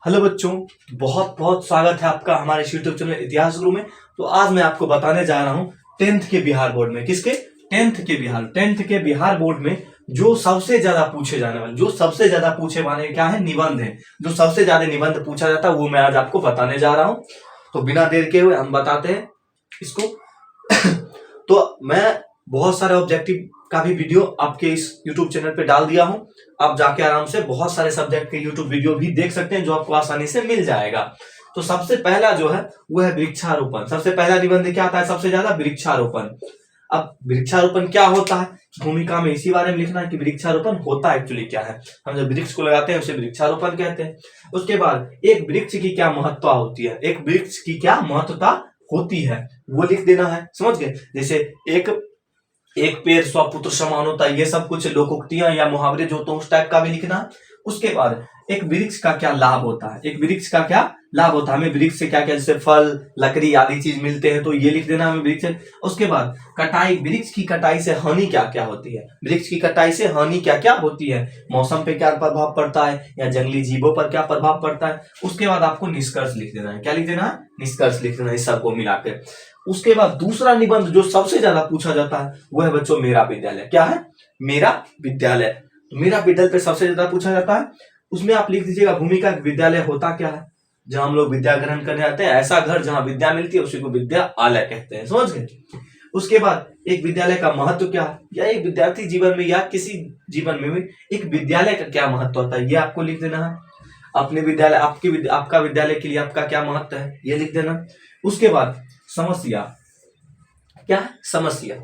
Hello बच्चों, बहुत बहुत स्वागत है आपका हमारे यूट्यूब चैनल इतिहास गुरु में। तो आज मैं आपको बताने जा रहा हूँ टेंथ के बिहार बोर्ड में, किसके टेंथ के बिहार बोर्ड में जो सबसे ज्यादा पूछे जाने वाले, जो सबसे ज्यादा पूछे वाले क्या है, निबंध है। जो सबसे ज्यादा निबंध पूछा जाता है वो मैं आज आपको बताने जा रहा हूँ। तो बिना देर के हुए हम बताते हैं इसको। तो मैं बहुत सारे ऑब्जेक्टिव का भी वीडियो आपके इस YouTube चैनल पे डाल दिया हूं। आप जाके आराम से बहुत सारे सब्जेक्ट के YouTube वीडियो भी देख सकते हैं जो आपको आसानी से मिल जाएगा। तो सबसे पहला जो है वो है वृक्षारोपण। सबसे पहला निबंध क्या आता है सबसे ज्यादा? वृक्षारोपण। अब वृक्षारोपण क्या होता है, भूमिका में इसी बारे में लिखना है कि वृक्षारोपण होता एक्चुअली क्या है। हम जब वृक्ष को लगाते हैं उसे वृक्षारोपण कहते हैं। उसके बाद एक वृक्ष की क्या महत्ता होती है, एक वृक्ष की क्या महत्ता होती है वो लिख देना है, समझ गए। जैसे एक पेड़ 100 पुत्र समान होता है, ये सब कुछ लोकोक्तियां या मुहावरे जो होते हैं उस टाइप का भी लिखना। उसके बाद एक वृक्ष का क्या लाभ होता है, एक वृक्ष का क्या लाभ होता है, हमें वृक्ष से क्या क्या जैसे फल लकड़ी आदि चीज मिलते हैं तो ये लिख देना हमें वृक्ष। उसके बाद कटाई, वृक्ष की कटाई से हानि क्या क्या होती है, वृक्ष की कटाई से हानि क्या क्या होती है, मौसम पे क्या प्रभाव पड़ता है या जंगली जीवों पर क्या प्रभाव पड़ता है। उसके बाद आपको निष्कर्ष लिख देना है, क्या लिख देना है, निष्कर्ष लिख देना है, इस सबको मिलाकर। उसके बाद दूसरा निबंध जो सबसे ज्यादा पूछा जाता है वो है बच्चों मेरा विद्यालय। क्या है? मेरा विद्यालय। तो मेरा विद्यालय पे सबसे ज्यादा पूछा जाता है। उसमें आप लिख दीजिएगा भूमिका, विद्यालय होता क्या है, जहां हम लोग विद्या ग्रहण करने आते हैं, ऐसा घर जहां विद्या मिलती है उसी को विद्यालय कहते हैं, समझ गए। उसके बाद एक विद्यालय का महत्व क्या है, या एक विद्यार्थी जीवन में या किसी जीवन में भी एक विद्यालय का क्या महत्व होता है ये आपको लिख देना है। अपने विद्यालय, आपका विद्यालय के लिए आपका क्या महत्व है ये लिख देना। उसके बाद समस्या, क्या है समस्या,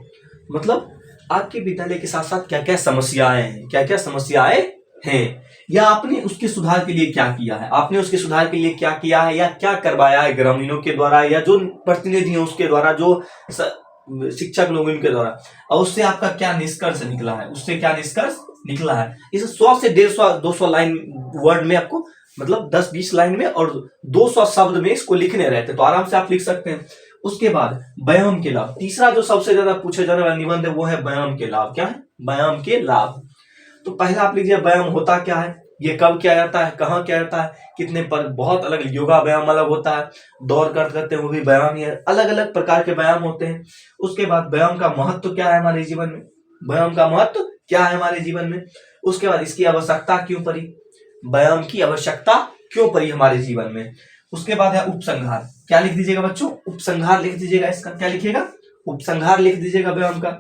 मतलब आपके विद्यालय के साथ साथ क्या क्या समस्याएं हैं, क्या क्या समस्याएं हैं, या आपने उसके सुधार के लिए क्या किया है, आपने उसके सुधार के लिए क्या किया है या क्या करवाया है ग्रामीणों के द्वारा या जो प्रतिनिधि हैं उसके द्वारा, जो शिक्षक लोग उनके द्वारा, और उससे आपका क्या निष्कर्ष निकला है, उससे क्या निष्कर्ष निकला है। इसे 100 से 150 200 लाइन वर्ड में आपको, मतलब 10-20 लाइन में और 200 शब्द में इसको लिखने रहते, तो आराम से आप लिख सकते हैं। उसके बाद व्यायाम के लाभ, तीसरा जो सबसे ज्यादा पूछे जाने वाला निबंध है वो है व्यायाम के लाभ। क्या है? व्यायाम के लाभ। तो पहला आप लीजिए व्यायाम होता क्या है, ये कब किया जाता है, कहाँ किया जाता है, कितने पर, बहुत अलग, योगा व्यायाम अलग होता है, दौड़ करते हैं वो भी व्यायाम ही है, अलग अलग प्रकार के व्यायाम होते हैं। उसके बाद व्यायाम का महत्व क्या है हमारे जीवन में, व्यायाम का महत्व क्या है हमारे जीवन में। उसके बाद इसकी आवश्यकता क्यों पड़ी, व्यायाम की आवश्यकता क्यों पड़ी हमारे जीवन में। उसके बाद है उपसंहार, क्या लिख दीजिएगा बच्चों, उपसंहार लिख दीजिएगा, इसका क्या लिखिएगा, उपसंहार लिख दीजिएगा व्यायाम का।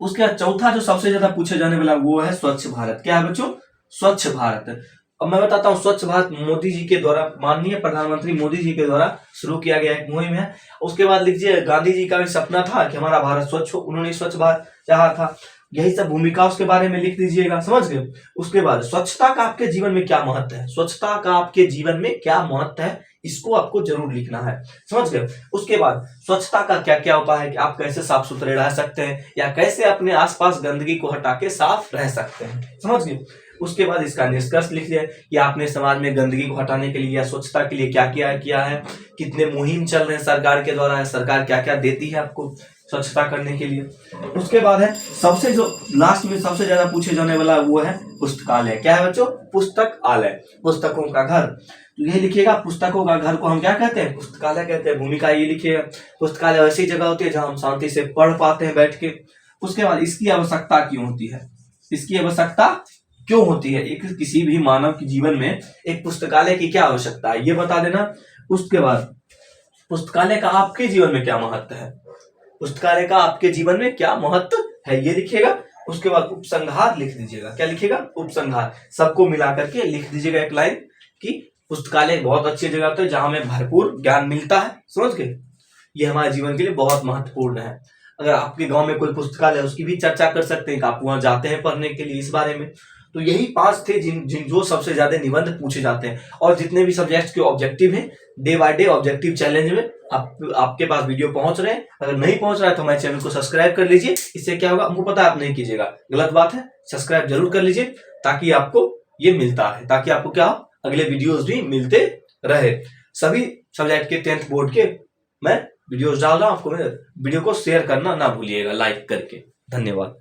उसके बाद चौथा जो सबसे ज्यादा पूछे जाने वाला वो है स्वच्छ भारत। क्या है बच्चों? स्वच्छ भारत। अब मैं बताता हूँ, स्वच्छ भारत मोदी जी के द्वारा, माननीय प्रधानमंत्री मोदी जी के द्वारा शुरू किया गया एक मुहिम है। उसके बाद लिखिए गांधी जी का भी सपना था कि हमारा भारत स्वच्छ हो, उन्होंने स्वच्छ भारत चाहा था, यही सब भूमिका उसके बारे में लिख दीजिएगा, समझ गए। उसके बाद स्वच्छता का आपके जीवन में क्या महत्व है, स्वच्छता का आपके जीवन में क्या महत्व है इसको आपको जरूर लिखना है, समझ गए। उसके बाद स्वच्छता का क्या क्या उपाय है कि आप कैसे साफ सुथरे रह सकते हैं या कैसे अपने आसपास गंदगी को हटा के साफ रह सकते हैं, समझ गए। उसके बाद इसका निष्कर्ष लिख दिया कि आपने समाज में गंदगी को हटाने के लिए या स्वच्छता के लिए क्या किया है, कितने मुहिम चल रहे हैं सरकार के द्वारा, सरकार क्या क्या देती है आपको स्वच्छता करने के लिए। उसके बाद है सबसे जो लास्ट में सबसे ज्यादा पूछे जाने वाला वो है पुस्तकालय। क्या है बच्चों? पुस्तकालय, पुस्तकों का घर। तो ये लिखिएगा, पुस्तकों का घर को हम क्या कहते हैं, पुस्तकालय कहते हैं। भूमिका ये लिखिएगा, पुस्तकालय ऐसी जगह होती है जहां हम शांति से पढ़ पाते हैं बैठ के। उसके बाद इसकी आवश्यकता क्यों होती है, इसकी आवश्यकता क्यों होती है, एक किसी भी मानव के जीवन में एक पुस्तकालय की क्या आवश्यकता है ये बता देना। उसके बाद पुस्तकालय का आपके जीवन में क्या महत्व है, पुस्तकालय का आपके जीवन में क्या महत्व है ये लिखिएगा। उसके बाद उपसंहार लिख दीजिएगा, क्या लिखिएगा, उपसंहार, सबको मिलाकर के लिख दीजिएगा एक लाइन कि पुस्तकालय बहुत अच्छी जगह होती है जहां हमें भरपूर ज्ञान मिलता है, समझ गए। ये हमारे जीवन के लिए बहुत महत्वपूर्ण है। अगर आपके गांव में कोई पुस्तकालय है उसकी भी चर्चा कर सकते हैं कि आप वहां जाते हैं पढ़ने के लिए इस बारे में। तो यही 5 थे जिन जो सबसे ज्यादा निबंध पूछे जाते हैं। और जितने भी सब्जेक्ट के ऑब्जेक्टिव हैं, day by day objective challenge में आपके पास वीडियो पहुंच रहे हैं। अगर नहीं पहुंच रहा है तो हमारे चैनल को सब्सक्राइब कर लीजिए। इससे क्या होगा, हमको पता है आप नहीं कीजिएगा, गलत बात है, सब्सक्राइब जरूर कर लीजिए ताकि आपको ये मिलता है, ताकि आपको क्या अगले वीडियोस भी मिलते रहे। सभी सब्जेक्ट के 10th बोर्ड के मैं वीडियोस डाल रहा हूं, आपको वीडियो को शेयर करना ना भूलिएगा लाइक करके। धन्यवाद।